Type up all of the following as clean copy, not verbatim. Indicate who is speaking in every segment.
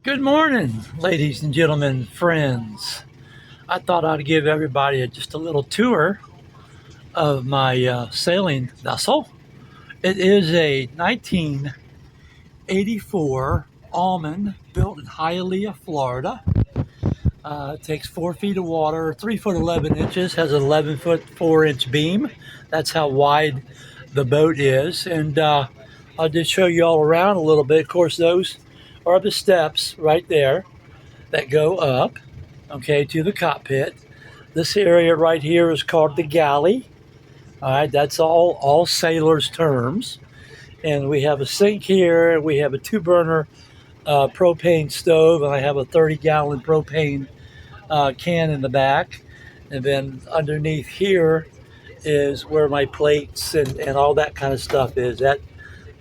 Speaker 1: Good morning, ladies and gentlemen, friends. I thought I'd give everybody just a little tour of my sailing vessel. It is a 1984 Almond built in Hialeah, Florida. It takes 4 feet of water, 3 foot 11 inches, has an 11-foot 4-inch beam. That's how wide the boat is. And I'll just show you all around a little bit. Of course, those are the steps right there that go up, okay, to the cockpit. This area right here is called the galley. All right, that's all sailors' terms. And we have a sink here. We have a 2-burner propane stove, and I have a 30-gallon propane can in the back. And then underneath here is where my plates and all that kind of stuff is. That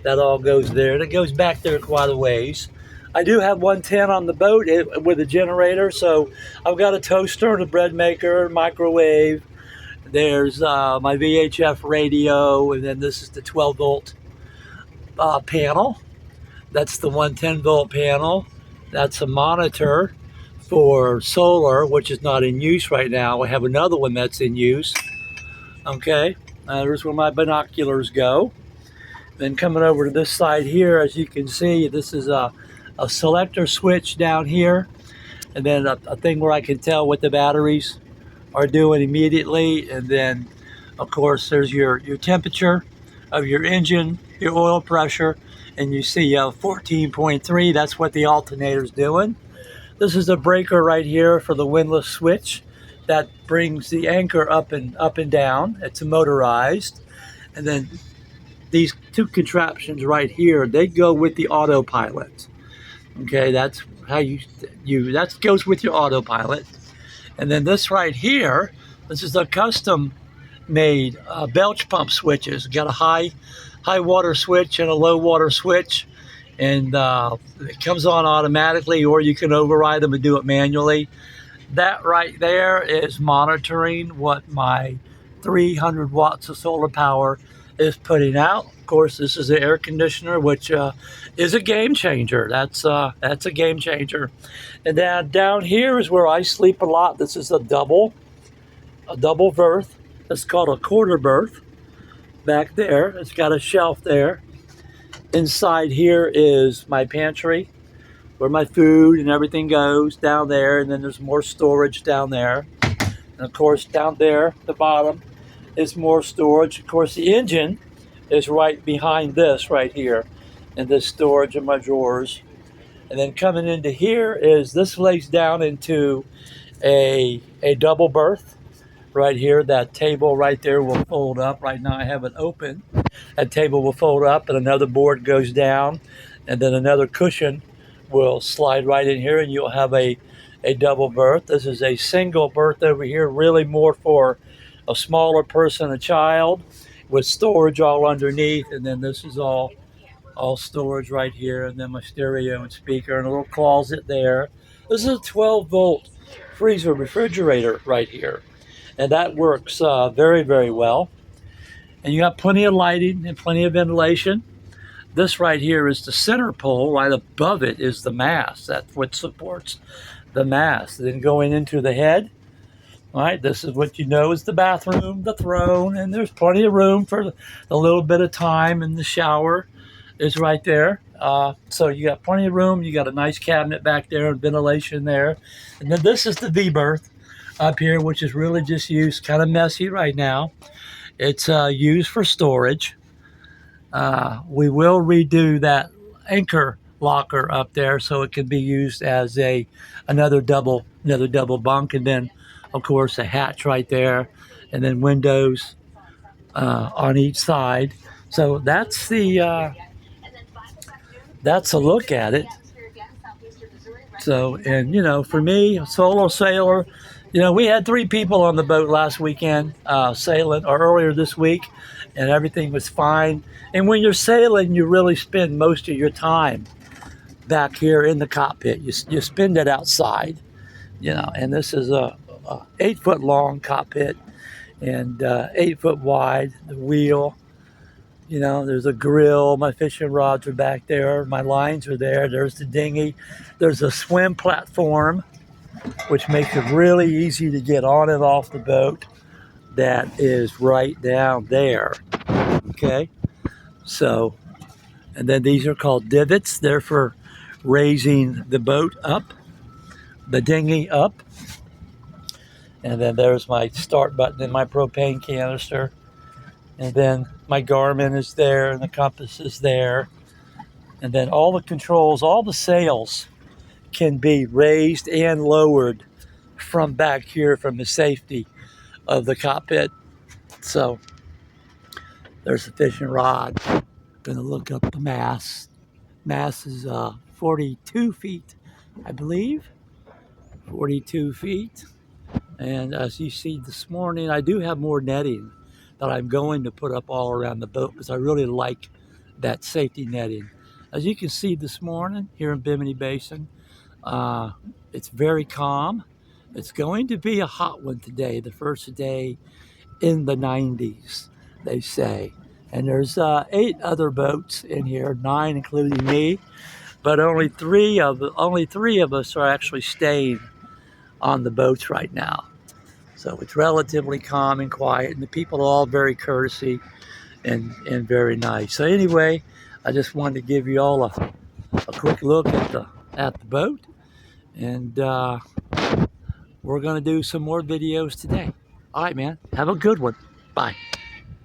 Speaker 1: all goes there. And it goes back there quite a ways. I do have 110 on the boat with a generator, so I've got a toaster and a bread maker, microwave. There's my VHF radio, and then this is the 12-volt panel. That's the 110-volt panel. That's a monitor for solar, which is not in use right now. I have another one that's in use. Okay, there's where my binoculars go. Then coming over to this side here, as you can see, this is a selector switch down here, and then a thing where I can tell what the batteries are doing immediately. And then, of course, there's your temperature of your engine, your oil pressure, and you see 14.3. That's what the alternator's doing. This is a breaker right here for the windlass switch that brings the anchor up and down. It's motorized. And then these two contraptions right here, they go with the autopilot. Okay, that's how that goes with your autopilot. And then this right here, this is a custom made belch pump switches. Got a high water switch and a low water switch, and it comes on automatically, or you can override them and do it manually. That right there is monitoring what my 300 watts of solar power is putting out. Of course, this is the air conditioner, which is a game changer. That's a game changer. And then down here is where I sleep a lot. This is a double berth. It's called a quarter berth. Back there, it's got a shelf there. Inside here is my pantry, where my food and everything goes down there. And then there's more storage down there. And of course, down there, the bottom, is more storage. Of course, the engine is right behind this right here, and this storage in my drawers. And then coming into here is this lays down into a double berth right here. That table right there will fold up. Right now I have it open. That table will fold up, and another board goes down, and then another cushion will slide right in here, and you'll have a double berth. This is a single berth over here, really more for a smaller person, a child, with storage all underneath. And then this is all storage right here, and then my stereo and speaker and a little closet there. This is a 12-volt freezer refrigerator right here, and that works very, very well. And you got plenty of lighting and plenty of ventilation. This right here is the center pole. Right above it is the mast. That's what supports the mast. Then going into the head, all right, this is what you know is the bathroom, the throne, and there's plenty of room for a little bit of time, and the shower is right there. So you got plenty of room. You got a nice cabinet back there and ventilation there. And then this is the V-berth up here, which is really just used, kind of messy right now. It's used for storage. We will redo that anchor locker up there so it can be used as another double bunk. And then, of course, a hatch right there, and then windows on each side. So that's a look at it. So, and for me, a solo sailor, we had 3 people on the boat last weekend sailing, or earlier this week, and everything was fine. And when you're sailing, you really spend most of your time back here in the cockpit. You spend it outside, and this is a 8-foot long cockpit and 8 foot wide. The wheel, You know, there's a grill. My fishing rods are back there. My lines are there. There's the dinghy. There's a swim platform, which makes it really easy to get on and off the boat. That is right down there. Okay. So, and then these are called divots. They're for raising the boat up, the dinghy up. And then there's my start button and my propane canister. And then my Garmin is there and the compass is there. And then all the controls, all the sails can be raised and lowered from back here from the safety of the cockpit. So there's the fishing rod. Gonna look up the mast. Mast is 42 feet, I believe. 42 feet. And as you see this morning, I do have more netting that I'm going to put up all around the boat because I really like that safety netting. As you can see this morning here in Bimini Basin, it's very calm. It's going to be a hot one today, the first day in the 90s, they say. And there's 8 other boats in here, 9 including me, but only three of us are actually staying on the boats right now. So it's relatively calm and quiet, and the people are all very courtesy and very nice. So anyway, I just wanted to give you all a quick look at the boat, and we're going to do some more videos today. All right, man. Have a good one. Bye.